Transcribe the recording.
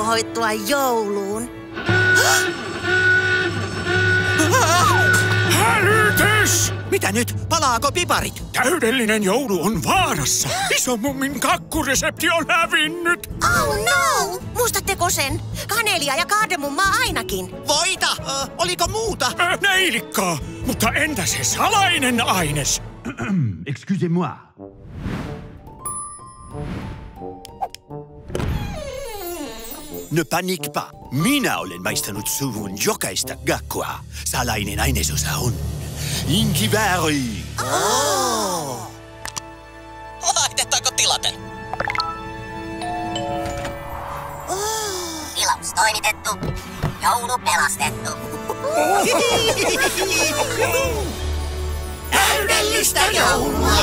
rauhoittua jouluun. Hälytys! Mitä nyt? Palaako piparit? Täydellinen joulu on vaarassa. Isomummin kakkuresepti on hävinnyt. Oh no! Muistatteko sen? Kanelia ja kardemummaa ainakin. Voita! Oliko muuta? Neilikkaa! Mutta entä se salainen aines? Excusez-moi. Ne panique pas. Minä olen maistanut suvun jokaista gakkua. Salainen ainesosa on inkivääri. Laitetaanko tilaten? Tilaus toimitettu. Joulu pelastettu. Täydellistä joulua!